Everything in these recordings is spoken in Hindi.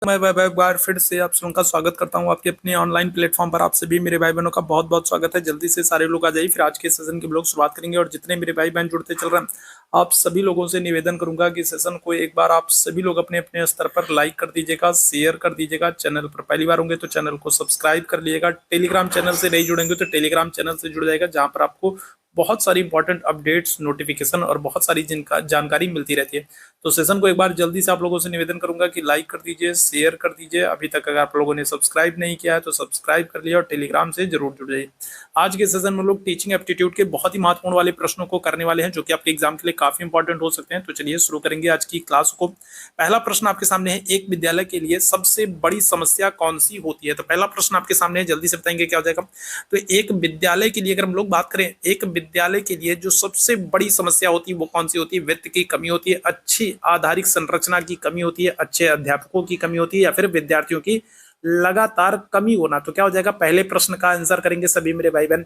मैं एक बार फिर से आप सबका स्वागत करता हूं आपके अपने ऑनलाइन प्लेटफॉर्म पर। आप सभी मेरे भाई बहनों का बहुत बहुत स्वागत है। जल्दी से सारे लोग आ जाइए, फिर आज के सेशन की हम लोग शुरुआत करेंगे। और जितने मेरे भाई बहन जुड़ते चल रहे हैं, आप सभी लोगों से निवेदन करूंगा कि सेशन को एक बार आप सभी लोग अपने अपने स्तर पर लाइक कर दीजिएगा, शेयर कर दीजिएगा। चैनल पर पहली बार होंगे तो चैनल को सब्सक्राइब कर लीजिएगा। टेलीग्राम चैनल से नहीं जुड़ेंगे तो टेलीग्राम चैनल से जुड़ जाएगा, जहां पर आपको बहुत सारी इंपॉर्टेंट अपडेट्स, नोटिफिकेशन और बहुत सारी जानकारी मिलती रहती है। तो सेशन को एक बार जल्दी से आप लोगों से निवेदन करूंगा कि लाइक कर दीजिए, शेयर कर दीजिए। अभी तक अगर आप लोगों ने सब्सक्राइब नहीं किया है तो सब्सक्राइब कर लिया और टेलीग्राम से जरूर जुड़ जाइए। आज के सेशन में लोग टीचिंग एप्टीट्यूड के बहुत ही महत्वपूर्ण वाले प्रश्नों को करने वाले हैं, जो कि आपके एग्जाम के लिए काफी इंपॉर्टेंट हो सकते हैं। तो चलिए शुरू करेंगे आज की क्लास को। पहला प्रश्न आपके सामने है, एक विद्यालय के लिए सबसे बड़ी समस्या कौन सी होती है? तो पहला प्रश्न आपके सामने है, जल्दी से बताएंगे क्या हो जाएगा। तो एक विद्यालय के लिए अगर हम लोग बात करें, एक विद्यालय के लिए जो सबसे बड़ी समस्या होती है वो कौन सी होती है? वित्त की कमी होती है, अच्छी आधारिक संरचना की कमी होती है, अच्छे अध्यापकों की कमी होती है, या फिर विद्यार्थियों की लगातार कमी होना। तो क्या हो जाएगा? पहले प्रश्न का आंसर करेंगे सभी मेरे भाई बहन।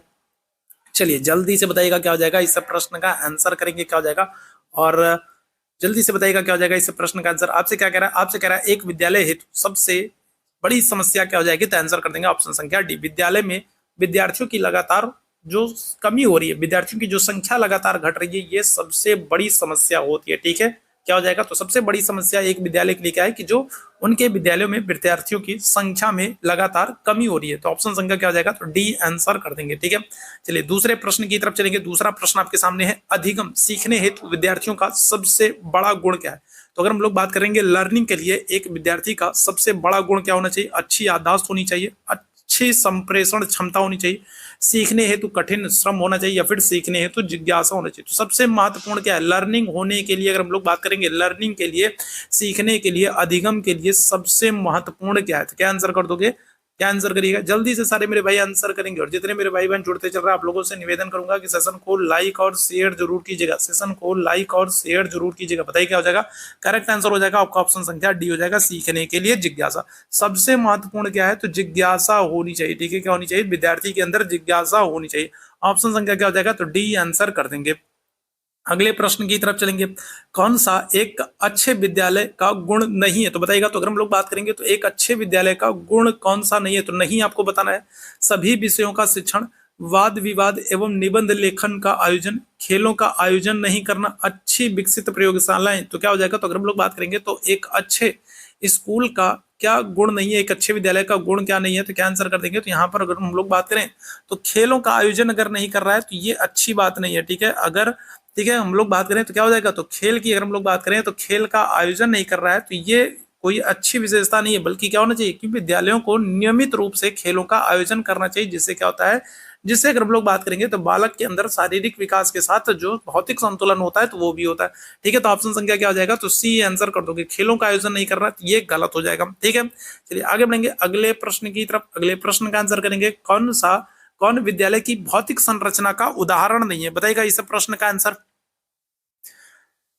चलिए जल्दी से बताइएगा क्या हो जाएगा। इस प्रश्न का आंसर करेंगे क्या हो जाएगा, और जल्दी से बताइएगा क्या हो जाएगा इस प्रश्न का आंसर। आपसे क्या कह रहा है? आपसे कह रहा है एक विद्यालय हेतु सबसे बड़ी समस्या क्या हो जाएगी? तो आंसर कर देंगे ऑप्शन संख्या डी। विद्यालय में विद्यार्थियों की लगातार जो कमी हो रही है, विद्यार्थियों की जो संख्या लगातार घट रही है, ये सबसे बड़ी समस्या होती है। ठीक है, क्या हो जाएगा? तो सबसे बड़ी समस्या एक विद्यालय के लिए क्या है कि जो उनके विद्यालयों में विद्यार्थियों की संख्या में लगातार कमी हो रही है। तो ऑप्शन संख्या क्या हो जाएगा? तो डी आंसर कर देंगे। ठीक है, चलिए दूसरे प्रश्न की तरफ चलेंगे। दूसरा प्रश्न आपके सामने है, अधिगम सीखने हेतु विद्यार्थियों का सबसे बड़ा गुण क्या है? तो अगर हम लोग बात करेंगे लर्निंग के लिए, एक विद्यार्थी का सबसे बड़ा गुण क्या होना चाहिए? अच्छी याददाश्त होनी चाहिए, अच्छी संप्रेषण क्षमता होनी चाहिए, सीखने हेतु कठिन श्रम होना चाहिए, या फिर सीखने हेतु जिज्ञासा होना चाहिए। तो सबसे महत्वपूर्ण क्या है लर्निंग होने के लिए? अगर हम लोग बात करेंगे लर्निंग के लिए, सीखने के लिए, अधिगम के लिए सबसे महत्वपूर्ण क्या है? तो क्या आंसर कर दोगे? क्या आंसर करिएगा? जल्दी से सारे मेरे भाई आंसर करेंगे। और जितने मेरे भाई बहन जुड़ते चल रहे हैं, आप लोगों से निवेदन करूंगा कि सेशन को लाइक और शेयर जरूर कीजिएगा। सेशन को लाइक और शेयर जरूर कीजिएगा। बताइए क्या हो जाएगा? करेक्ट आंसर हो जाएगा आपका ऑप्शन संख्या डी हो जाएगा, सीखने के लिए जिज्ञासा। सबसे महत्वपूर्ण क्या है? तो जिज्ञासा होनी चाहिए। ठीक है, क्या होनी चाहिए? विद्यार्थी के अंदर जिज्ञासा होनी चाहिए। ऑप्शन संख्या क्या हो जाएगा? तो डी आंसर कर देंगे। अगले प्रश्न की तरफ चलेंगे। कौन सा एक अच्छे विद्यालय का गुण नहीं है? तो बताइएगा। तो अगर हम लोग बात करेंगे तो एक अच्छे विद्यालय का गुण कौन सा नहीं है? तो नहीं आपको बताना है। सभी विषयों का शिक्षण, वाद विवाद एवं निबंध लेखन का आयोजन, खेलों का आयोजन नहीं करना, अच्छी विकसित प्रयोगशालाएं। तो क्या हो जाएगा? तो अगर हम लोग बात करेंगे तो एक अच्छे स्कूल का क्या गुण नहीं है, एक अच्छे विद्यालय का गुण क्या नहीं है? तो क्या आंसर कर देंगे? तो यहाँ पर अगर हम लोग बात करें तो खेलों का आयोजन अगर नहीं कर रहा है तो ये अच्छी बात नहीं है। ठीक है, अगर ठीक है हम लोग बात करें तो क्या हो जाएगा? तो खेल की अगर हम लोग बात करें तो खेल का आयोजन नहीं कर रहा है तो ये कोई अच्छी विशेषता नहीं है, बल्कि क्या होना चाहिए कि विद्यालयों को नियमित रूप से खेलों का आयोजन करना चाहिए। जिससे क्या होता है, जिससे अगर हम लोग बात करेंगे तो बालक के अंदर शारीरिक विकास के साथ जो भौतिक संतुलन होता है तो वो भी होता है। ठीक है, तो ऑप्शन संख्या क्या हो जाएगा? तो सी आंसर कर दोगे। खेलों का आयोजन नहीं कर रहा तो ये गलत हो जाएगा। ठीक है, चलिए आगे बढ़ेंगे अगले प्रश्न की तरफ। अगले प्रश्न का आंसर करेंगे, कौन विद्यालय की भौतिक संरचना का उदाहरण नहीं है? बताइएगा इस प्रश्न का आंसर।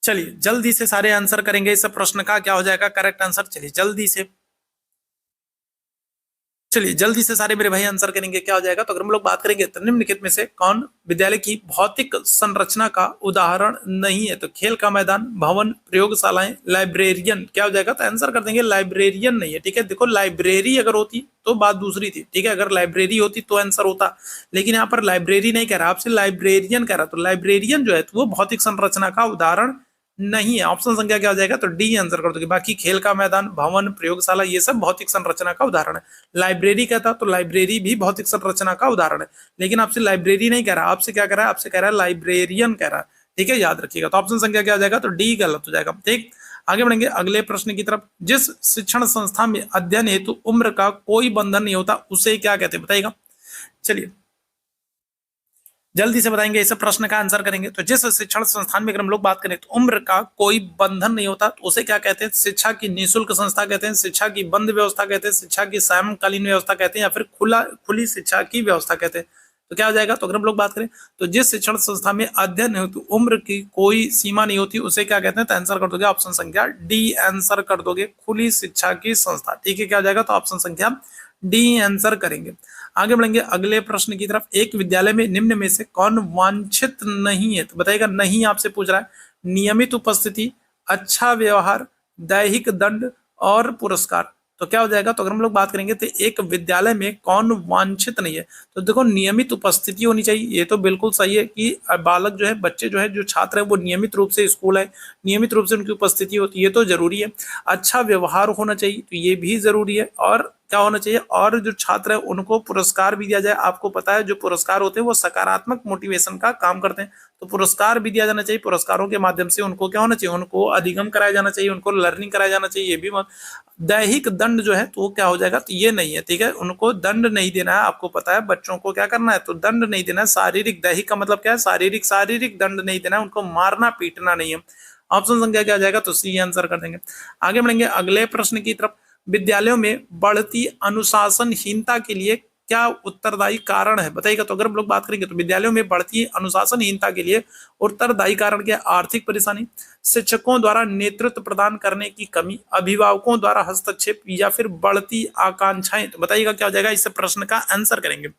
चलिए जल्दी से सारे आंसर करेंगे इस प्रश्न का। क्या हो जाएगा करेक्ट आंसर? चलिए जल्दी से सारे मेरे भाई आंसर करेंगे। क्या हो जाएगा? तो अगर हम लोग बात करेंगे तो निम्नलिखित में से कौन विद्यालय की भौतिक संरचना का उदाहरण नहीं है? तो खेल का मैदान, भवन, प्रयोगशालाएं, लाइब्रेरियन। क्या हो जाएगा? तो आंसर कर देंगे लाइब्रेरियन नहीं है। ठीक है, देखो लाइब्रेरी अगर होती तो बात दूसरी थी। ठीक है, अगर लाइब्रेरी होती तो आंसर होता, लेकिन यहाँ पर लाइब्रेरी नहीं कह रहा, आपसे लाइब्रेरियन कह रहा। तो लाइब्रेरियन जो है तो वो भौतिक संरचना का उदाहरण नहीं है। ऑप्शन संख्या क्या हो जाएगा? तो डी आंसर कर दोगे। बाकी खेल का मैदान, भवन, प्रयोगशाला ये सब भौतिक संरचना का उदाहरण है। लाइब्रेरी कहता तो लाइब्रेरी भी भौतिक संरचना का उदाहरण है, लेकिन आपसे लाइब्रेरी नहीं कह रहा, आपसे क्या कह रहा है? आपसे कह रहा है लाइब्रेरियन कह रहा है। ठीक है, याद रखिएगा। तो ऑप्शन संख्या क्या हो जाएगा? तो डी गलत हो जाएगा। ठीक, आगे बढ़ेंगे अगले प्रश्न की तरफ। जिस शिक्षण संस्था में अध्ययन हेतु उम्र का कोई बंधन नहीं होता उसे क्या कहते हैं? बताइएगा। चलिए जल्दी से बताएंगे, इस प्रश्न का आंसर करेंगे। तो जिस शिक्षण संस्थान में अगर हम लोग बात करें तो उम्र का कोई बंधन नहीं होता तो उसे क्या कहते हैं? शिक्षा की निःशुल्क संस्था कहते हैं, शिक्षा की बंद व्यवस्था कहते हैं, शिक्षा की सायंकालीन व्यवस्था कहते हैं, या फिर खुली शिक्षा की व्यवस्था कहते हैं। तो क्या हो जाएगा? तो अगर हम लोग बात करें तो जिस शिक्षण संस्था में अध्ययन हेतु उम्र की कोई सीमा नहीं होती उसे क्या कहते हैं? तो आंसर कर दोगे ऑप्शन संख्या डी आंसर कर दोगे, खुली शिक्षा की संस्था। ठीक है, क्या हो जाएगा? तो ऑप्शन संख्या डी आंसर करेंगे। आगे बढ़ेंगे अगले प्रश्न की तरफ। एक विद्यालय में निम्न में से कौन वांछित नहीं है? तो बताइएगा। नहीं आपसे पूछ रहा है, नियमित उपस्थिति, अच्छा व्यवहार, दैहिक दंड और पुरस्कार। तो क्या हो जाएगा, तो अगर हम लोग बात करेंगे तो एक विद्यालय में कौन वांछित नहीं है, तो देखो नियमित उपस्थिति होनी चाहिए, ये तो बिल्कुल सही है कि बालक जो है, बच्चे जो है, जो छात्र है वो नियमित रूप से स्कूल है, नियमित रूप से उनकी उपस्थिति होती है, ये तो जरूरी है। अच्छा व्यवहार होना चाहिए, तो ये भी जरूरी है। और क्या होना चाहिए, और जो छात्र है उनको पुरस्कार भी दिया जाए। आपको पता है जो पुरस्कार होते हैं वो सकारात्मक मोटिवेशन का काम करते हैं, तो पुरस्कार भी दिया जाना चाहिए। पुरस्कारों के माध्यम से उनको क्या होना चाहिए, उनको अधिगम कराया जाना चाहिए, उनको लर्निंग कराया जाना चाहिए। ये भी दैहिक दंड जो है तो वो क्या हो जाएगा, तो ये नहीं है, ठीक है, उनको दंड नहीं देना है। आपको पता है बच्चों को क्या करना है, तो दंड नहीं देना है। शारीरिक, दैहिक का मतलब क्या है, शारीरिक, शारीरिक दंड नहीं देना है, उनको मारना पीटना नहीं है। ऑप्शन संख्या क्या आ जाएगा, तो सी आंसर कर देंगे। आगे बढ़ेंगे अगले प्रश्न की तरफ। विद्यालयों में बढ़ती अनुशासनहीनता के लिए क्या उत्तरदायी कारण है, बताइएगा। तो अगर हम लोग बात करेंगे तो विद्यालयों में बढ़ती अनुशासनहीनता के लिए उत्तरदायी कारण क्या है, आर्थिक परेशानी, शिक्षकों द्वारा नेतृत्व प्रदान करने की कमी, अभिभावकों द्वारा हस्तक्षेप, या फिर बढ़ती आकांक्षाएं। तो बताइएगा क्या हो जाएगा, इस प्रश्न का आंसर करेंगे।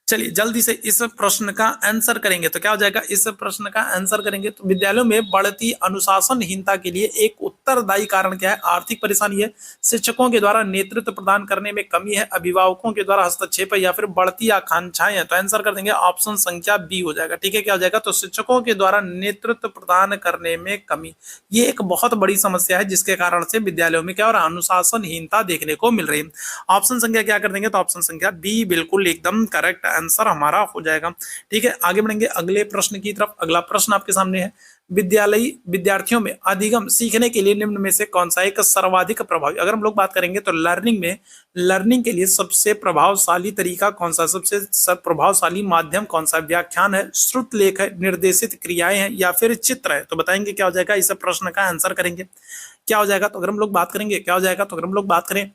चलिए जल्दी से इस प्रश्न का आंसर करेंगे, तो क्या हो जाएगा, इस प्रश्न का आंसर करेंगे तो विद्यालयों में बढ़ती अनुशासनहीनता के लिए एक उत्तरदायी कारण क्या है, आर्थिक परेशानी है, शिक्षकों के द्वारा नेतृत्व प्रदान करने में कमी है, अभिभावकों के द्वारा हस्तक्षेप है, या फिर बढ़ती आकांक्षाएं है। तो आंसर कर देंगे ऑप्शन संख्या बी हो जाएगा, ठीक है। क्या हो जाएगा, तो शिक्षकों के द्वारा नेतृत्व प्रदान करने में कमी, ये एक बहुत बड़ी समस्या है जिसके कारण से विद्यालयों में क्या हो रहा है, अनुशासनहीनता देखने को मिल रही है। ऑप्शन संख्या क्या कर देंगे, तो ऑप्शन संख्या बी बिल्कुल एकदम करेक्ट आंसर हमारा हो जाएगा, ठीक है। आगे बढ़ेंगे अगले प्रश्न की तरफ। अगला प्रश्न आपके सामने है, विद्यालयी विद्यार्थियों में अधिगम सीखने के लिए निम्न में से कौन सा एक सर्वाधिक प्रभावी। अगर हम लोग बात करेंगे तो लर्निंग के लिए सबसे प्रभावशाली तरीका कौन सा, सबसे प्रभावशाली माध्यम कौन सा, व्याख्यान है, श्रुत लेख है, निर्देशित क्रियाएं हैं, या फिर चित्र है। तो बताएंगे क्या हो जाएगा, इस प्रश्न का आंसर करेंगे क्या हो जाएगा। तो अगर हम लोग बात करेंगे क्या हो जाएगा, तो अगर हम लोग बात करें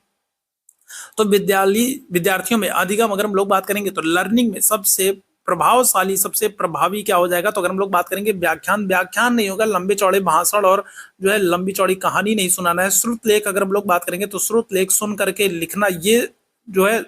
तो विद्यार्थियों में अधिगम, अगर हम लोग बात करेंगे तो लर्निंग में सबसे प्रभावशाली, सबसे प्रभावी क्या हो जाएगा, तो अगर हम लोग बात करेंगे व्याख्यान नहीं होगा, लंबे चौड़े भाषण और जो है लंबी चौड़ी कहानी नहीं सुनाना है। श्रुत लेख अगर हम लोग बात करेंगे तो श्रुत लेख सुन करके लिखना, ये जो है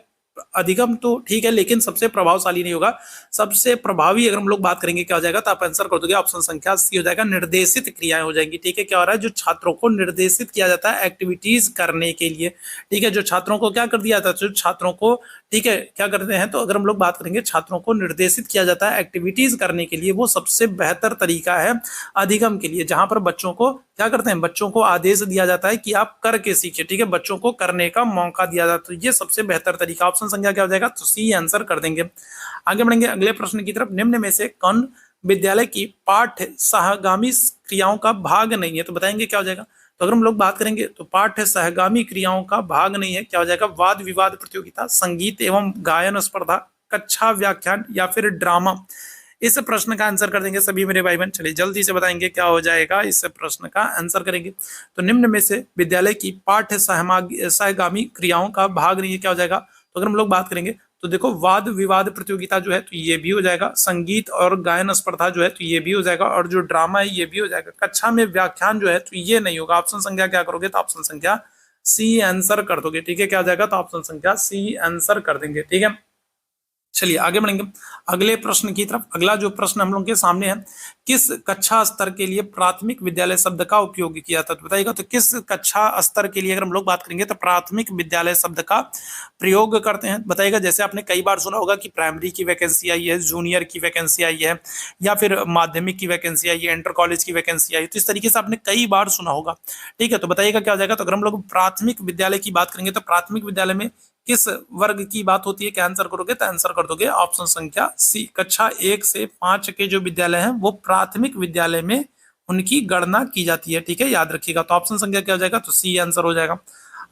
अधिगम तो ठीक है लेकिन सबसे प्रभावशाली नहीं होगा। सबसे प्रभावी अगर हम लोग बात करेंगे क्या हो जाएगा, तो आप आंसर कर दोगे ऑप्शन संख्या सी हो जाएगा, निर्देशित क्रियाएं हो जाएंगी, ठीक है। क्या हो रहा है, जो छात्रों को निर्देशित किया जाता है एक्टिविटीज करने के लिए, ठीक है, जो छात्रों को क्या कर दिया जाता है, जो छात्रों को, ठीक है, क्या करते हैं, तो अगर हम लोग बात करेंगे छात्रों को निर्देशित किया जाता है एक्टिविटीज करने के लिए, वो सबसे बेहतर तरीका है अधिगम के लिए, जहां पर बच्चों को क्या करते हैं, बच्चों को आदेश दिया जाता है कि आप करके सीखिए, ठीक है, बच्चों को करने का मौका दिया जाता है, तो ये सबसे बेहतर तरीका। ऑप्शन संख्या क्या हो जाएगा, तो सी आंसर कर देंगे। आगे बढ़ेंगे अगले प्रश्न की तरफ। निम्न में से कौन विद्यालय की पाठ्य सहगामी क्रियाओं का भाग नहीं है, तो बताएंगे क्या हो जाएगा। तो अगर हम लोग बात करेंगे तो पाठ्य सहगामी क्रियाओं का भाग नहीं है, क्या हो जाएगा, वाद विवाद प्रतियोगिता, संगीत एवं गायन स्पर्धा, कक्षा व्याख्यान, या फिर ड्रामा। इस प्रश्न का आंसर कर देंगे सभी मेरे भाई बहन। चलिए जल्दी से बताएंगे क्या हो जाएगा, इस प्रश्न का आंसर करेंगे। तो निम्न में से विद्यालय की पाठ्य सहगामी क्रियाओं का भाग नहीं है, क्या हो जाएगा। तो अगर हम लोग बात करेंगे तो देखो वाद विवाद प्रतियोगिता जो है तो ये भी हो जाएगा, संगीत और गायन स्पर्धा जो है तो ये भी हो जाएगा, और जो ड्रामा है ये भी हो जाएगा। कक्षा में व्याख्यान जो है तो ये नहीं होगा। ऑप्शन संख्या क्या करोगे, तो ऑप्शन संख्या सी आंसर कर दोगे, ठीक है। क्या हो जाएगा, तो ऑप्शन संख्या सी आंसर कर देंगे, ठीक है। चलिए आगे बढ़ेंगे अगले प्रश्न की तरफ। अगला जो प्रश्न हम लोग के सामने है, किस कक्षा स्तर के लिए प्राथमिक विद्यालय शब्द का उपयोग किया जाता है, तो बताइएगा। तो किस कक्षा स्तर के लिए अगर हम लोग बात करेंगे तो प्राथमिक विद्यालय शब्द का प्रयोग करते हैं, बताइएगा। जैसे आपने कई बार सुना होगा कि प्राइमरी की वैकेंसी आई है, जूनियर की वैकेंसी आई है, या फिर माध्यमिक की वैकेंसी आई है, इंटर कॉलेज की वैकेंसी आई है, तो इस तरीके से आपने कई बार सुना होगा, ठीक है। तो बताइएगा क्या हो जाएगा। तो अगर हम लोग प्राथमिक विद्यालय की बात करेंगे तो प्राथमिक विद्यालय में किस वर्ग की बात होती है, क्या आंसर करोगे, तो आंसर कर दोगे ऑप्शन संख्या सी, कक्षा 1 से 5 के जो विद्यालय हैं वो प्राथमिक विद्यालय में उनकी गणना की जाती है, ठीक है, याद रखिएगा। तो ऑप्शन संख्या क्या हो जाएगा, तो सी आंसर हो जाएगा।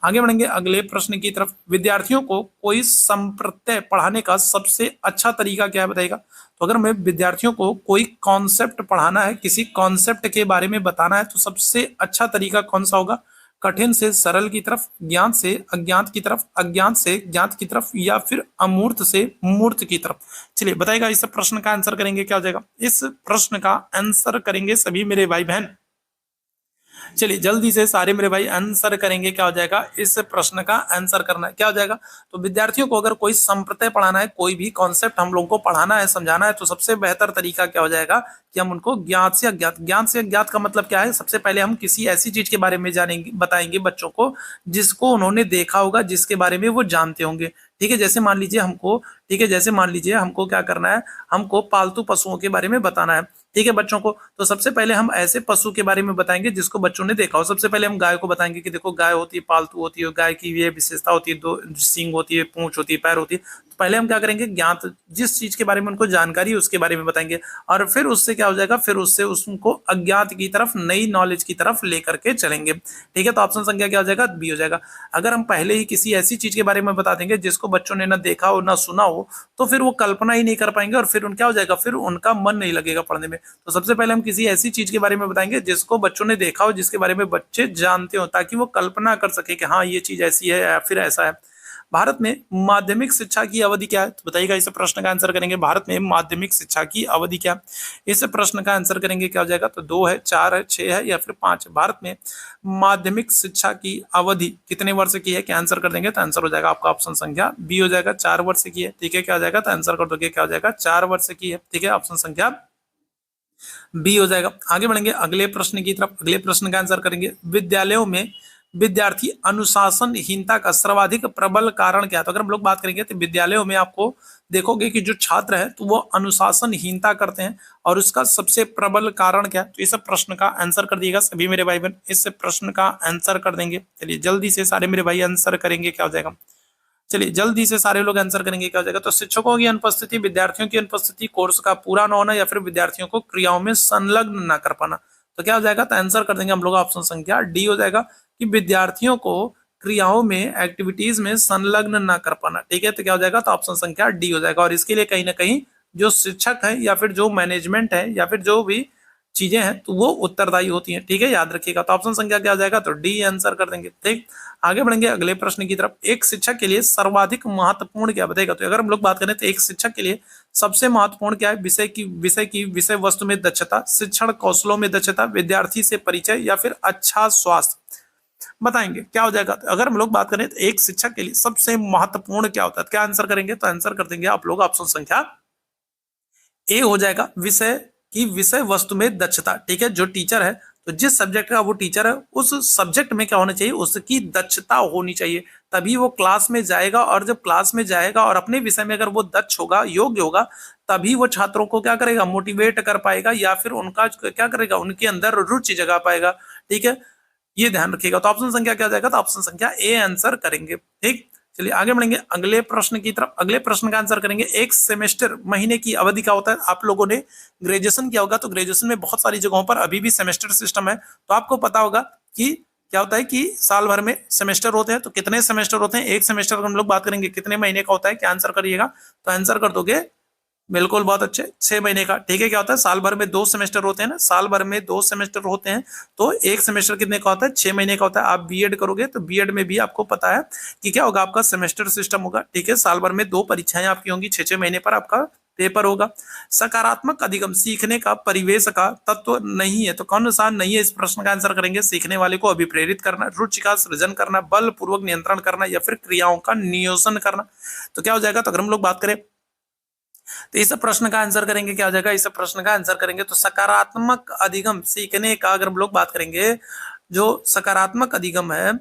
आगे बढ़ेंगे अगले प्रश्न की तरफ। विद्यार्थियों को कोई संप्रत्यय पढ़ाने का सबसे अच्छा तरीका क्या है, बताइएगा। तो अगर मैं विद्यार्थियों को कोई कॉन्सेप्ट पढ़ाना है, किसी कॉन्सेप्ट के बारे में बताना है, तो सबसे अच्छा तरीका कौन सा होगा, कठिन से सरल की तरफ, ज्ञात से अज्ञात की तरफ, अज्ञात से ज्ञात की तरफ, या फिर अमूर्त से मूर्त की तरफ। चलिए बताइएगा, इस प्रश्न का आंसर करेंगे क्या हो जाएगा। इस प्रश्न का आंसर करेंगे सभी मेरे भाई बहन चलिए जल्दी से सारे मेरे भाई आंसर करेंगे, क्या हो जाएगा इस प्रश्न का आंसर करना है, क्या हो जाएगा। तो विद्यार्थियों को अगर कोई संप्रदाय पढ़ाना है, कोई भी कॉन्सेप्ट हम लोगों को पढ़ाना है, समझाना है, तो सबसे बेहतर तरीका क्या हो जाएगा कि हम उनको ज्ञात से अज्ञात, ज्ञान से अज्ञात का मतलब क्या है, सबसे पहले हम किसी ऐसी चीज के बारे में जानेंगे, बताएंगे बच्चों को जिसको उन्होंने देखा होगा, जिसके बारे में वो जानते होंगे। ठीक है, जैसे मान लीजिए हमको, ठीक है, जैसे मान लीजिए हमको क्या करना है, हमको पालतू पशुओं के बारे में बताना है, ठीक है, बच्चों को। तो सबसे पहले हम ऐसे पशु के बारे में बताएंगे जिसको बच्चों ने देखा हो। सबसे पहले हम गाय को बताएंगे कि देखो गाय होती है, पालतू होती है, गाय की ये विशेषता होती है, दो सींग होती है, पूंछ होती है, पैर होती है। तो पहले हम क्या करेंगे, ज्ञात जिस चीज के बारे में उनको जानकारी है उसके बारे में बताएंगे, और फिर उससे क्या हो जाएगा, फिर उससे उसको अज्ञात की तरफ, नई नॉलेज की तरफ लेकर के चलेंगे। ठीक है, तो ऑप्शन संख्या क्या हो जाएगा, बी हो जाएगा। अगर हम पहले ही किसी ऐसी चीज के बारे में बता देंगे जिसको बच्चों ने ना देखा हो ना सुना हो, तो फिर वो कल्पना ही नहीं कर पाएंगे, और फिर क्या हो जाएगा, फिर उनका मन नहीं लगेगा पढ़ने में। तो सबसे पहले हम किसी ऐसी चीज के बारे में बताएंगे जिसको बच्चों ने देखा हो, जिसके बारे में बच्चे जानते हो, ताकि वो कल्पना कर सके कि हाँ ये चीज ऐसी है या फिर ऐसा है। भारत में माध्यमिक शिक्षा की अवधि क्या है, तो बताइएगा, इस प्रश्न का आंसर करेंगे भारत में माध्यमिक शिक्षा की अवधि क्या है। इस प्रश्न का आंसर करेंगे क्या हो जाएगा, तो 2 है, 4 है, 6 है या फिर 5 है। भारत में माध्यमिक शिक्षा की अवधि कितने वर्ष की है, क्या आंसर कर देंगे, तो आंसर हो जाएगा आपका ऑप्शन संख्या बी हो जाएगा, 4 वर्ष की है। ठीक है, क्या हो जाएगा, तो आंसर कर दोगे, क्या हो जाएगा, 4 वर्ष की है। ठीक है, ऑप्शन संख्या बी हो जाएगा। आगे बढ़ेंगे अगले प्रश्न की तरफ। अगले प्रश्न का आंसर करेंगे, विद्यालयों में विद्यार्थी अनुशासनहीनता का सर्वाधिक प्रबल कारण क्या है। तो अगर हम लोग बात करेंगे तो विद्यालयों में आपको देखोगे कि जो छात्र है तो वो अनुशासनहीनता करते हैं, और उसका सबसे प्रबल कारण क्या है। तो इस प्रश्न का आंसर कर दिएगा सभी मेरे भाई बहन, इस प्रश्न का आंसर कर देंगे। चलिए जल्दी से सारे मेरे भाई आंसर करेंगे, क्या हो जाएगा, चलिए जल्दी से सारे लोग आंसर करेंगे, क्या हो जाएगा। तो शिक्षकों की अनुपस्थिति, विद्यार्थियों की अनुपस्थिति, कोर्स का पूरा न होना, या फिर विद्यार्थियों को क्रियाओं में संलग्न न कर पाना। तो क्या हो जाएगा, तो आंसर कर देंगे हम लोग ऑप्शन संख्या डी हो जाएगा, कि विद्यार्थियों को क्रियाओं में, एक्टिविटीज में संलग्न न कर पाना। ठीक है, तो क्या हो जाएगा, तो ऑप्शन संख्या डी हो जाएगा। और इसके लिए कहीं ना कहीं जो शिक्षक है या फिर जो मैनेजमेंट है या फिर जो भी चीजें हैं तो वो उत्तरदायी होती हैं। ठीक है, याद रखिएगा। तो ऑप्शन संख्या क्या हो जाएगा, तो डी आंसर कर देंगे। ठीक, आगे बढ़ेंगे अगले प्रश्न की तरफ। एक शिक्षक के लिए सर्वाधिक महत्वपूर्ण क्या बताएगा। तो अगर हम लोग बात करें तो एक शिक्षक के लिए सबसे महत्वपूर्ण क्या है, विषय वस्तु में दक्षता, शिक्षण कौशलों में दक्षता, विद्यार्थी से परिचय, या फिर अच्छा स्वास्थ्य, बताएंगे क्या हो जाएगा। तो अगर हम लोग बात करें तो एक शिक्षक के लिए सबसे महत्वपूर्ण क्या होता है, क्या आंसर करेंगे, तो आंसर कर देंगे आप लोग ऑप्शन संख्या ए हो जाएगा, विषय वस्तु में दक्षता। ठीक है, जो टीचर है तो जिस सब्जेक्ट का वो टीचर है उस सब्जेक्ट में क्या होना चाहिए, उसकी दक्षता होनी चाहिए, तभी वो क्लास में जाएगा। और जब क्लास में जाएगा और अपने विषय में अगर वो दक्ष होगा, योग्य होगा, तभी वो छात्रों को क्या करेगा, मोटिवेट कर पाएगा, या फिर उनका क्या करेगा, उनके अंदर रुचि जगा पाएगा। ठीक है, ये ध्यान रखिएगा। तो ऑप्शन संख्या क्या हो जाएगा, तो ऑप्शन संख्या ए आंसर करेंगे। ठीक, चलिए आगे बढ़ेंगे अगले प्रश्न की तरफ। अगले प्रश्न का आंसर करेंगे, एक सेमेस्टर महीने की अवधि क्या होता है। आप लोगों ने ग्रेजुएशन किया होगा, तो ग्रेजुएशन में बहुत सारी जगहों पर अभी भी सेमेस्टर सिस्टम है। तो आपको पता होगा कि क्या होता है कि साल भर में सेमेस्टर होते हैं। तो कितने सेमेस्टर होते हैं, एक सेमेस्टर हम लोग बात करेंगे कितने महीने का होता है, क्या आंसर करिएगा, तो आंसर कर दोगे बिल्कुल, बहुत अच्छे, 6 महीने का। ठीक है, क्या होता है, साल भर में 2 सेमेस्टर होते हैं ना, साल भर में 2 सेमेस्टर होते हैं, तो एक सेमेस्टर कितने का होता है, 6 महीने का होता है। आप बीएड करोगे तो बीएड में भी आपको पता है कि क्या होगा, आपका सेमेस्टर सिस्टम होगा। ठीक है, साल भर में 2 परीक्षाएं आपकी होंगी, 6-6 महीने पर आपका पेपर होगा। सकारात्मक अधिगम सीखने का परिवेश का तत्व नहीं है, तो कौन सा नहीं है, इस प्रश्न का आंसर करेंगे, सीखने वाले को अभिप्रेरित करना, रुचि का सृजन करना, बल पूर्वक नियंत्रण करना, या फिर क्रियाओं का नियोजन करना। तो क्या हो जाएगा, तो अगर हम लोग बात करें तो इस प्रश्न का आंसर करेंगे, क्या हो जाएगा, इस प्रश्न का आंसर करेंगे तो सकारात्मक अधिगम सीखने का, अगर हम लोग बात करेंगे जो सकारात्मक अधिगम है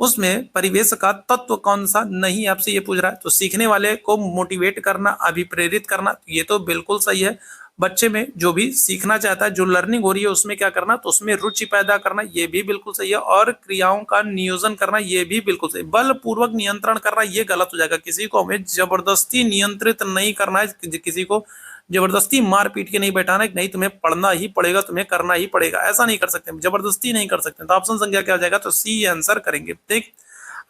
उसमें परिवेश का तत्व कौन सा नहीं, आपसे ये पूछ रहा है। तो सीखने वाले को मोटिवेट करना, अभिप्रेरित करना, ये तो बिल्कुल सही है। बच्चे में जो भी सीखना चाहता है, जो लर्निंग हो रही है उसमें क्या करना, तो उसमें रुचि पैदा करना, ये भी बिल्कुल सही है। और क्रियाओं का नियोजन करना, ये भी बिल्कुल सही। बल पूर्वक नियंत्रण करना, ये गलत हो जाएगा। किसी को हमें जबरदस्ती नियंत्रित नहीं करना है, किसी को जबरदस्ती मार पीट के नहीं बैठाना है, नहीं तुम्हें पढ़ना ही पड़ेगा, तुम्हें करना ही पड़ेगा, ऐसा नहीं कर सकते, जबरदस्ती नहीं कर सकते। तो ऑप्शन संख्या क्या हो जाएगा, तो सी आंसर करेंगे। ठीक,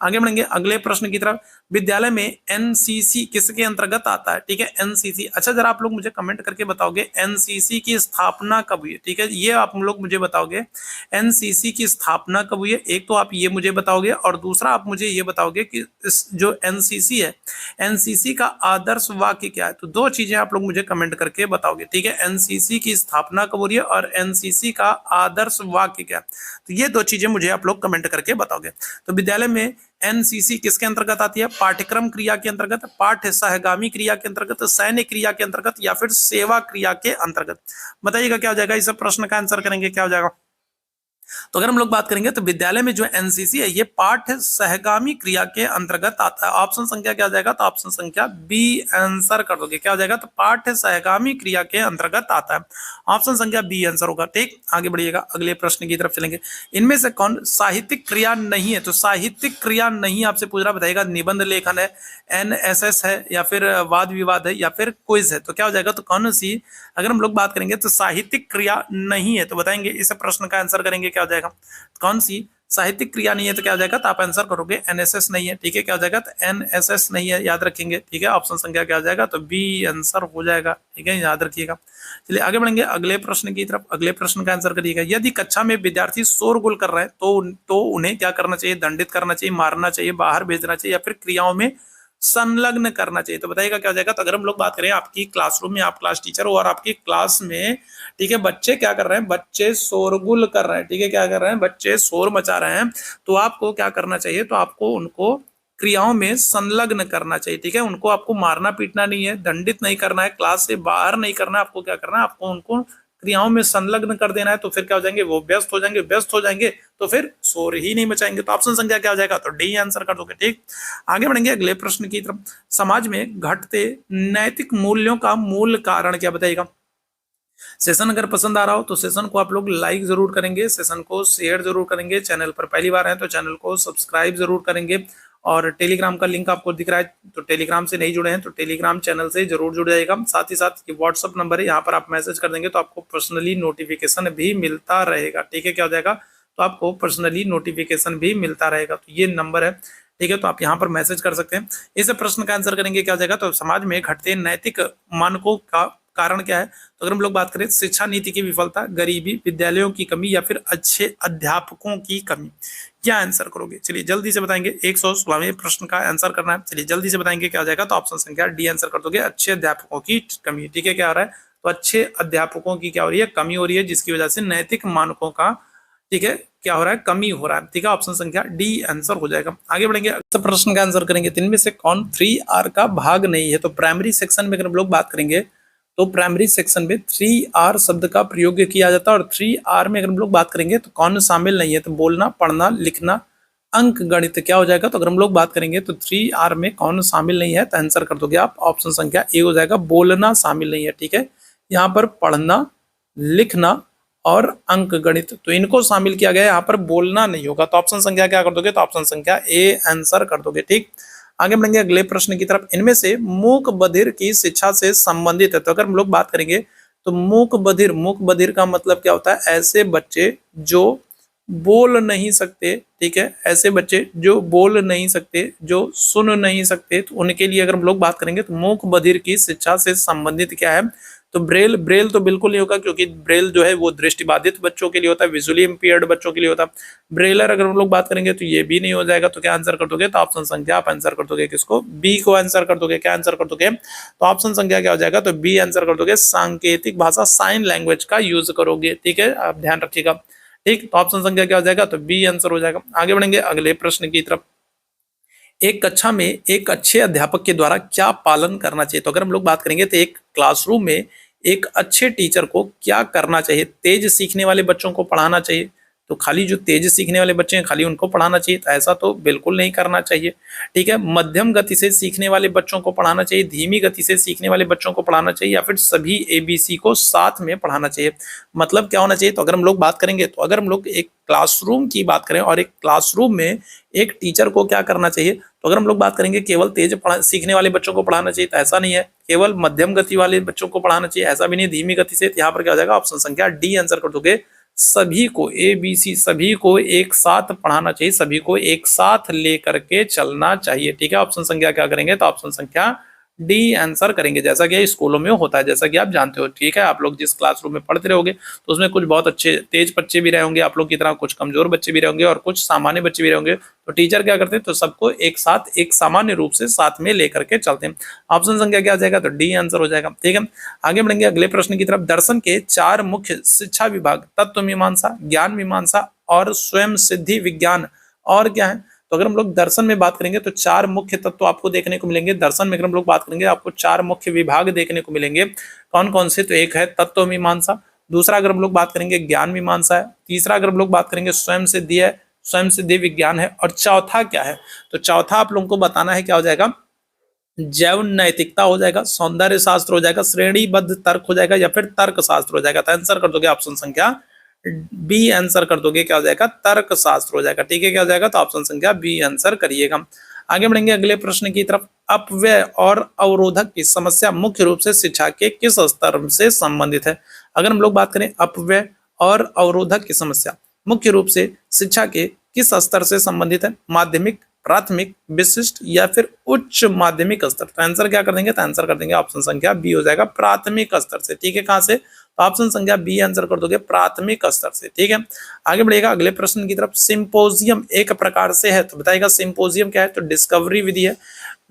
आगे बढ़ेंगे अगले प्रश्न की तरफ। विद्यालय में एनसीसी किसके अंतर्गत आता है? ठीक है, एनसीसी। अच्छा, जरा आप लोग मुझे कमेंट करके बताओगे एनसीसी की स्थापना कब हुई है? ठीक है, ये आप लोग मुझे बताओगे एनसीसी की स्थापना कब हुई है। एक तो आप ये मुझे बताओगे और दूसरा आप मुझे ये बताओगे कि इस जो एनसीसी है, एनसीसी का आदर्श वाक्य क्या है। तो दो चीजें आप लोग मुझे कमेंट करके बताओगे। ठीक है, एनसीसी की स्थापना कब हो रही है और एनसीसी का आदर्श वाक्य क्या है। तो ये दो चीजें मुझे आप लोग कमेंट करके बताओगे। तो विद्यालय में एनसीसी किसके अंतर्गत आती है? पाठ्यक्रम क्रिया के अंतर्गत, पाठ्य सहगामी क्रिया के अंतर्गत, सैन्य क्रिया के अंतर्गत या फिर सेवा क्रिया के अंतर्गत। बताइएगा क्या हो जाएगा। इस प्रश्न का आंसर करेंगे, क्या हो जाएगा। तो अगर हम लोग बात करेंगे तो विद्यालय में जो एनसीसी है ये पाठ्य सहगामी क्रिया के अंतर्गत आता है। ऑप्शन संख्या क्या हो जाएगा? तो ऑप्शन संख्या बी आंसर कर दोगे। क्या हो जाएगा? तो पाठ्य सहगामी क्रिया के अंतर्गत आता है। ऑप्शन संख्या बी आंसर होगा। ठीक, आगे बढ़िएगा, अगले प्रश्न की तरफ चलेंगे। इनमें से कौन साहित्यिक क्रिया नहीं है? तो साहित्यिक क्रिया नहीं आपसे पूछ रहा, बताइएगा निबंध लेखन है, एनएसएस है, या फिर वाद विवाद है, या फिर क्विज है। तो क्या हो जाएगा? तो कौन सी, अगर हम लोग बात करेंगे तो साहित्यिक क्रिया नहीं है, तो बताएंगे इस प्रश्न का आंसर करेंगे, क्या हो जाएगा। कौन सी साहित्यिक क्रिया नहीं है, तो क्या हो जाएगा। तो आप आंसर करोगे एनएसएस नहीं है। ठीक है, क्या हो जाएगा। तो एनएसएस नहीं है, याद रखेंगे। ठीक है, ऑप्शन संख्या क्या हो जाएगा। तो बी आंसर हो जाएगा। ठीक है, याद रखिएगा। चलिए आगे बढ़ेंगे अगले प्रश्न की तरफ। अगले प्रश्न का आंसर करिएगा। यदि कक्षा में विद्यार्थी शोरगुल कर रहे हैं तो उन्हें क्या करना चाहिए? दंडित करना चाहिए, मारना चाहिए, बाहर भेजना चाहिए, या फिर क्रियाओं में संलग्न करना चाहिए। तो बताइएगा क्या हो जाएगा। तो अगर हम लोग बात करें आपकी क्लासरूम में, आप क्लास टीचर हो और आपकी क्लास में, ठीक है, बच्चे क्या कर रहे हैं? बच्चे शोरगुल कर रहे हैं। ठीक है, क्या कर रहे हैं? बच्चे शोर मचा रहे हैं। तो आपको क्या करना चाहिए? तो आपको उनको क्रियाओं में संलग्न करना चाहिए। ठीक है, उनको आपको मारना पीटना नहीं है, दंडित नहीं करना है, क्लास से बाहर नहीं करना है। आपको क्या करना है? आपको उनको क्रियाओं में संलग्न कर देना है। तो फिर क्या हो जाएंगे? वो व्यस्त हो जाएंगे, व्यस्त हो जाएंगे तो फिर शोर ही नहीं मचाएंगे। तो ऑप्शन संख्या क्या हो जाएगा? तो डी आंसर कर दोगे। ठीक, आगे बढ़ेंगे अगले प्रश्न की तरफ। समाज में घटते नैतिक मूल्यों का मूल कारण क्या, बताइएगा। सेशन अगर पसंद आ रहा हो तो सेशन को आप लोग लाइक जरूर करेंगे, सेशन को शेयर जरूर करेंगे, चैनल पर पहली बार है तो चैनल को सब्सक्राइब जरूर करेंगे, और टेलीग्राम का लिंक आपको दिख रहा है तो टेलीग्राम से नहीं जुड़े हैं तो टेलीग्राम चैनल से जरूर जुड़ जाएगा। साथ ही साथ ये व्हाट्सअप नंबर है, यहाँ पर आप मैसेज कर देंगे तो आपको पर्सनली नोटिफिकेशन भी मिलता रहेगा। ठीक है, क्या हो जाएगा। तो आपको पर्सनली नोटिफिकेशन भी मिलता रहेगा। तो ये नंबर है, ठीक है, तो आप यहाँ पर मैसेज कर सकते हैं। इस प्रश्न का आंसर करेंगे, क्या हो जाएगा। तो समाज में घटते नैतिक मानकों का कारण क्या है। तो अगर हम लोग बात करें शिक्षा नीति की विफलता, गरीबी, विद्यालयों की कमी, या फिर अच्छे अध्यापकों की कमी, क्या आंसर करोगे। चलिए जल्दी से बताएंगे। 116वें प्रश्न का आंसर करना है। चलिए जल्दी से बताएंगे क्या हो जाएगा। तो ऑप्शन संख्या डी आंसर कर दोगे, अच्छे अध्यापकों की कमी। ठीक है, क्या हो रहा है। तो अच्छे अध्यापकों की क्या हो रही है? कमी हो रही है, जिसकी वजह से नैतिक मानकों का, ठीक है, क्या हो रहा है? कमी हो रहा है। ठीक है, ऑप्शन संख्या डी आंसर हो जाएगा। आगे बढ़ेंगे अगले प्रश्न का आंसर करेंगे। इनमें से कौन 3R का भाग नहीं है। तो प्राइमरी सेक्शन में अगर हम लोग बात करेंगे तो प्राइमरी सेक्शन में 3R शब्द का प्रयोग किया जाता है, और 3R में अगर हम लोग बात करेंगे तो कौन शामिल नहीं है। तो बोलना, पढ़ना, लिखना, अंक गणित, क्या हो जाएगा। तो अगर हम लोग बात करेंगे तो 3R में कौन शामिल नहीं है, तो आंसर कर दोगे आप ऑप्शन संख्या ए हो जाएगा, बोलना शामिल नहीं है। ठीक है, यहाँ पर पढ़ना, लिखना और अंक गणित, तो इनको शामिल किया गया है, यहाँ पर बोलना नहीं होगा। तो ऑप्शन संख्या क्या कर दोगे। तो ऑप्शन संख्या ए आंसर कर दोगे। ठीक, आगे बढ़ेंगे अगले प्रश्न की तरफ। इनमें से मूक बधिर की शिक्षा से संबंधित है। तो अगर हम लोग बात करेंगे तो मूक बधिर का मतलब क्या होता है? ऐसे बच्चे जो बोल नहीं सकते। ठीक है, ऐसे बच्चे जो बोल नहीं सकते, जो सुन नहीं सकते, तो उनके लिए अगर हम लोग बात करेंगे तो मूक बधिर की शिक्षा से संबंधित क्या है। तो ब्रेल तो बिल्कुल नहीं होगा, क्योंकि ब्रेल जो है वो दृष्टिबाधित बच्चों के लिए होता है, विजुअली इंपेयर्ड बच्चों के लिए होता है। ब्रेलर अगर हम लोग बात करेंगे तो ये भी नहीं हो जाएगा। तो क्या आंसर कर दोगे। तो ऑप्शन संख्या आप आंसर कर दोगे किसको? बी को आंसर कर दोगे। क्या आंसर कर दोगे। तो ऑप्शन संख्या क्या हो जाएगा। तो बी आंसर कर दोगे, सांकेतिक भाषा, साइन लैंग्वेज का यूज करोगे। ठीक है, आप ध्यान रखिएगा। ठीक, तो ऑप्शन संख्या क्या हो जाएगा। तो बी आंसर हो जाएगा। आगे बढ़ेंगे अगले प्रश्न की तरफ। एक कक्षा में एक अच्छे अध्यापक के द्वारा क्या पालन करना चाहिए। तो अगर हम लोग बात करेंगे तो एक क्लासरूम में एक अच्छे टीचर को क्या करना चाहिए। तेज सीखने वाले बच्चों को पढ़ाना चाहिए। तो खाली जो तेज सीखने वाले बच्चे हैं खाली उनको पढ़ाना चाहिए, तो ऐसा तो बिल्कुल नहीं करना चाहिए। ठीक है, मध्यम गति से सीखने वाले बच्चों को पढ़ाना चाहिए, धीमी गति से सीखने वाले बच्चों को पढ़ाना चाहिए, या फिर सभी ABC को साथ में पढ़ाना चाहिए। मतलब क्या होना चाहिए। तो अगर हम लोग बात करेंगे तो अगर हम लोग एक क्लासरूम की बात करें और एक क्लासरूम में एक टीचर को क्या करना चाहिए। तो अगर हम लोग बात करेंगे केवल तेज सीखने वाले बच्चों को पढ़ाना चाहिए, तो ऐसा नहीं है। केवल मध्यम गति वाले बच्चों को पढ़ाना चाहिए, ऐसा भी नहीं। धीमी गति से, यहाँ पर क्या हो जाएगा। ऑप्शन संख्या डी आंसर कर दोगे, सभी को ABC सभी को एक साथ पढ़ाना चाहिए, सभी को एक साथ लेकर के चलना चाहिए। ठीक है, ऑप्शन संख्या क्या करेंगे, तो ऑप्शन संख्या डी आंसर करेंगे, जैसा कि स्कूलों में होता है, जैसा कि आप जानते हो। ठीक है, आप लोग जिस क्लासरूम में पढ़ते रहोगे तो उसमें कुछ बहुत अच्छे तेज बच्चे भी रहे होंगे आप लोग की तरह, कुछ कमजोर बच्चे भी रहेंगे और कुछ सामान्य बच्चे भी रहेंगे। तो टीचर क्या करते हैं, तो सबको एक साथ एक सामान्य रूप से साथ में लेकर के चलते हैं। ऑप्शन संख्या क्या आ जाएगा, तो डी आंसर हो जाएगा। ठीक है, आगे बढ़ेंगे अगले प्रश्न की तरफ। दर्शन के 4 मुख्य शिक्षा विभाग तत्व मीमांसा, ज्ञान मीमांसा और स्वयं सिद्धि विज्ञान और क्या है। तो अगर हम लोग दर्शन में बात करेंगे तो 4 मुख्य तत्व आपको देखने को मिलेंगे। दर्शन में अगर हम लोग बात करेंगे आपको 4 मुख्य विभाग देखने को मिलेंगे। कौन कौन से, तो एक है तत्व मीमांसा, दूसरा अगर हम लोग बात करेंगे ज्ञान मीमांसा है, तीसरा अगर हम लोग बात करेंगे स्वयं सिद्धि है, स्वयं सिद्धि विज्ञान है, और चौथा क्या है, तो चौथा आप लोगों को बताना है क्या हो जाएगा, जैव नैतिकता हो जाएगा, सौंदर्य शास्त्र हो जाएगा, श्रेणीबद्ध तर्क हो जाएगा या फिर तर्क शास्त्र हो जाएगा। तो आंसर कर दोगे ऑप्शन संख्या बी आंसर कर दोगे, क्या हो जाएगा, तर्क शास्त्र हो जाएगा। ठीक है, क्या हो जाएगा, तो ऑप्शन संख्या बी आंसर करिएगा। आगे बढ़ेंगे अगले प्रश्न की तरफ। अपव्यय और अवरोधक की समस्या मुख्य रूप से शिक्षा के किस स्तर से संबंधित है। अगर हम लोग बात करें अपव्यय और अवरोधक की समस्या मुख्य रूप से शिक्षा के किस स्तर से संबंधित है, माध्यमिक, प्राथमिक, विशिष्ट या फिर उच्च माध्यमिक स्तर। तो आंसर क्या कर देंगे, तो आंसर कर देंगे ऑप्शन संख्या बी हो जाएगा, प्राथमिक स्तर से। ठीक है, कहां से, तो ऑप्शन संख्या बी आंसर कर दोगे, प्राथमिक स्तर से। ठीक है, आगे बढ़ेगा अगले प्रश्न की तरफ। सिंपोजियम एक प्रकार से है, तो बताइएगा सिंपोजियम क्या है, तो डिस्कवरी विधि है,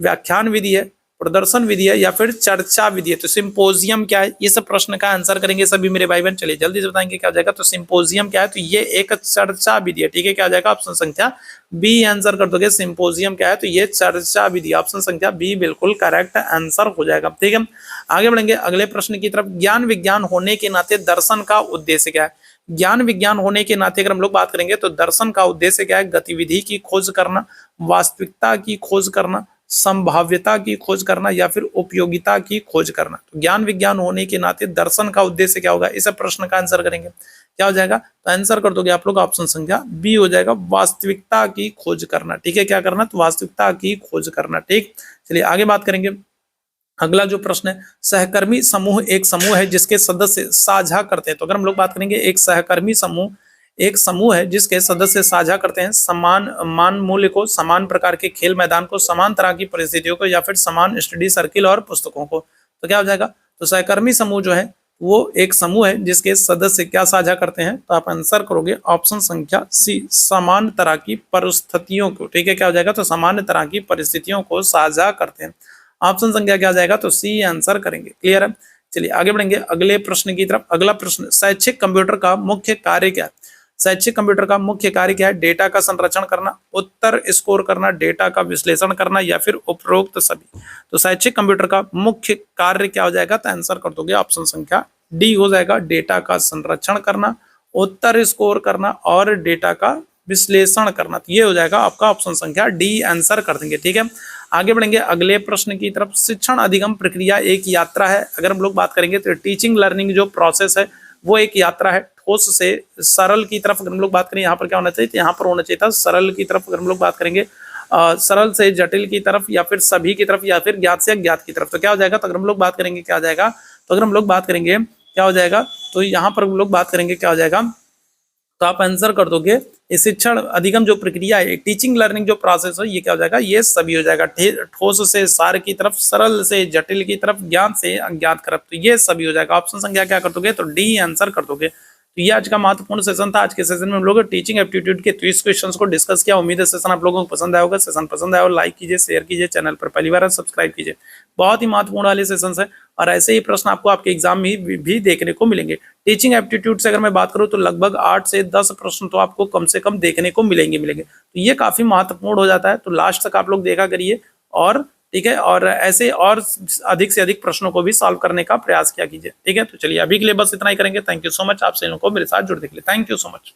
व्याख्यान विधि है, प्रदर्शन विधि है या फिर चर्चा विधि है। तो सिंपोजियम क्या है, ये सब प्रश्न का आंसर करेंगे सभी मेरे भाई बहन। चलिए जल्दी से बताएंगे क्या हो जाएगा, तो सिंपोजियम क्या है, तो ये एक चर्चा विधि है। ठीक है, क्या हो जाएगा, ऑप्शन संख्या बी आंसर कर दोगे। सिंपोजियम क्या है, तो ये चर्चा विधि, ऑप्शन संख्या बी बिल्कुल करेक्ट आंसर हो जाएगा। ठीक है, आगे बढ़ेंगे अगले प्रश्न की तरफ। ज्ञान विज्ञान होने के नाते दर्शन का उद्देश्य क्या है। ज्ञान विज्ञान होने के नाते अगर हम लोग बात करेंगे तो दर्शन का उद्देश्य क्या है, गतिविधि की खोज करना, वास्तविकता की खोज करना, संभाव्यता की खोज करना या फिर उपयोगिता की खोज करना। तो ज्ञान विज्ञान होने के नाते दर्शन का उद्देश्य क्या होगा, इस प्रश्न का आंसर करेंगे, क्या हो जाएगा, तो आंसर कर दोगे आप लोग ऑप्शन संख्या बी हो जाएगा, वास्तविकता की खोज करना। ठीक है, क्या करना, तो वास्तविकता की खोज करना। ठीक, चलिए आगे बात करेंगे। अगला जो प्रश्न है, सहकर्मी समूह एक समूह है जिसके सदस्य साझा करते हैं। तो अगर हम लोग बात करेंगे एक सहकर्मी समूह एक समूह है जिसके सदस्य साझा करते हैं समान मान मूल्य को, समान प्रकार के खेल मैदान को, समान तरह की परिस्थितियों को या फिर समान स्टडी सर्किल और पुस्तकों को। तो क्या हो जाएगा, तो सहकर्मी समूह जो है वो एक समूह है जिसके सदस्य क्या साझा करते हैं, तो आप आंसर करोगे ऑप्शन संख्या सी, समान तरह की परिस्थितियों को। ठीक है, क्या हो जाएगा, तो सामान्य तरह की परिस्थितियों को साझा करते हैं। ऑप्शन संख्या क्या जाएगा, तो सी आंसर करेंगे। क्लियर है, चलिए आगे बढ़ेंगे अगले प्रश्न की तरफ। अगला प्रश्न, शैक्षिक कंप्यूटर का मुख्य कार्य क्या है। शैक्षिक कंप्यूटर का मुख्य कार्य क्या है, डेटा का संरक्षण करना, उत्तर स्कोर करना, डेटा का विश्लेषण करना या फिर उपरोक्त सभी। तो शैक्षिक कंप्यूटर का मुख्य कार्य क्या हो जाएगा, तो आंसर कर दोगे ऑप्शन संख्या डी हो जाएगा, डेटा का संरक्षण करना, उत्तर स्कोर करना और डेटा का विश्लेषण करना। तो ये हो जाएगा आपका ऑप्शन संख्या डी आंसर कर देंगे। ठीक है, आगे बढ़ेंगे अगले प्रश्न की तरफ। शिक्षण अधिगम प्रक्रिया एक यात्रा है। अगर हम लोग बात करेंगे तो टीचिंग लर्निंग जो प्रोसेस है वो एक यात्रा है, ठोस से सरल की तरफ। अगर हम लोग बात करें यहाँ पर क्या होना चाहिए, तो यहाँ पर होना चाहिए था सरल की तरफ। अगर हम लोग बात करेंगे सरल से जटिल की तरफ या फिर सभी की तरफ या फिर ज्ञात से अज्ञात की तरफ। तो क्या हो जाएगा, तो अगर हम लोग बात करेंगे क्या हो जाएगा, तो अगर हम लोग बात करेंगे क्या हो जाएगा, तो यहाँ पर हम लोग बात करेंगे क्या हो जाएगा, तो आप आंसर कर दोगे शिक्षण अधिगम जो प्रक्रिया है, टीचिंग लर्निंग जो प्रोसेस है, ये क्या हो जाएगा, ये सभी हो जाएगा। ठोस से सार की तरफ, सरल से जटिल की तरफ, ज्ञात से अज्ञात की तरफ, तो ये सभी हो जाएगा। ऑप्शन संख्या क्या कर दोगे, तो डी आंसर कर दोगे। तो ये आज का महत्वपूर्ण सेशन था। आज के सेशन में हम लोग टीचिंग एप्टीट्यूड के 30 क्वेश्चंस को डिस्कस किया। उम्मीद है सेशन आप लोगों को पसंद आया होगा। सेशन पसंद आया हो लाइक कीजिए, शेयर कीजिए, चैनल पर पहली बार सब्सक्राइब कीजिए। बहुत ही महत्वपूर्ण वाले सेशन है और ऐसे ही प्रश्न आपको आपके एग्जाम में भी देखने को मिलेंगे। टीचिंग एप्टीट्यूड से अगर मैं बात करूं तो लगभग 8 से 10 प्रश्न तो आपको कम से कम देखने को मिलेंगे। तो ये काफी महत्वपूर्ण हो जाता है, तो लास्ट तक आप लोग देखा करिए और ठीक है, और ऐसे और अधिक से अधिक प्रश्नों को भी सॉल्व करने का प्रयास किया कीजिए। ठीक है, तो चलिए अभी के लिए बस इतना ही करेंगे। थैंक यू सो मच, आप सभी लोगों को मेरे साथ जुड़ने के लिए थैंक यू सो मच।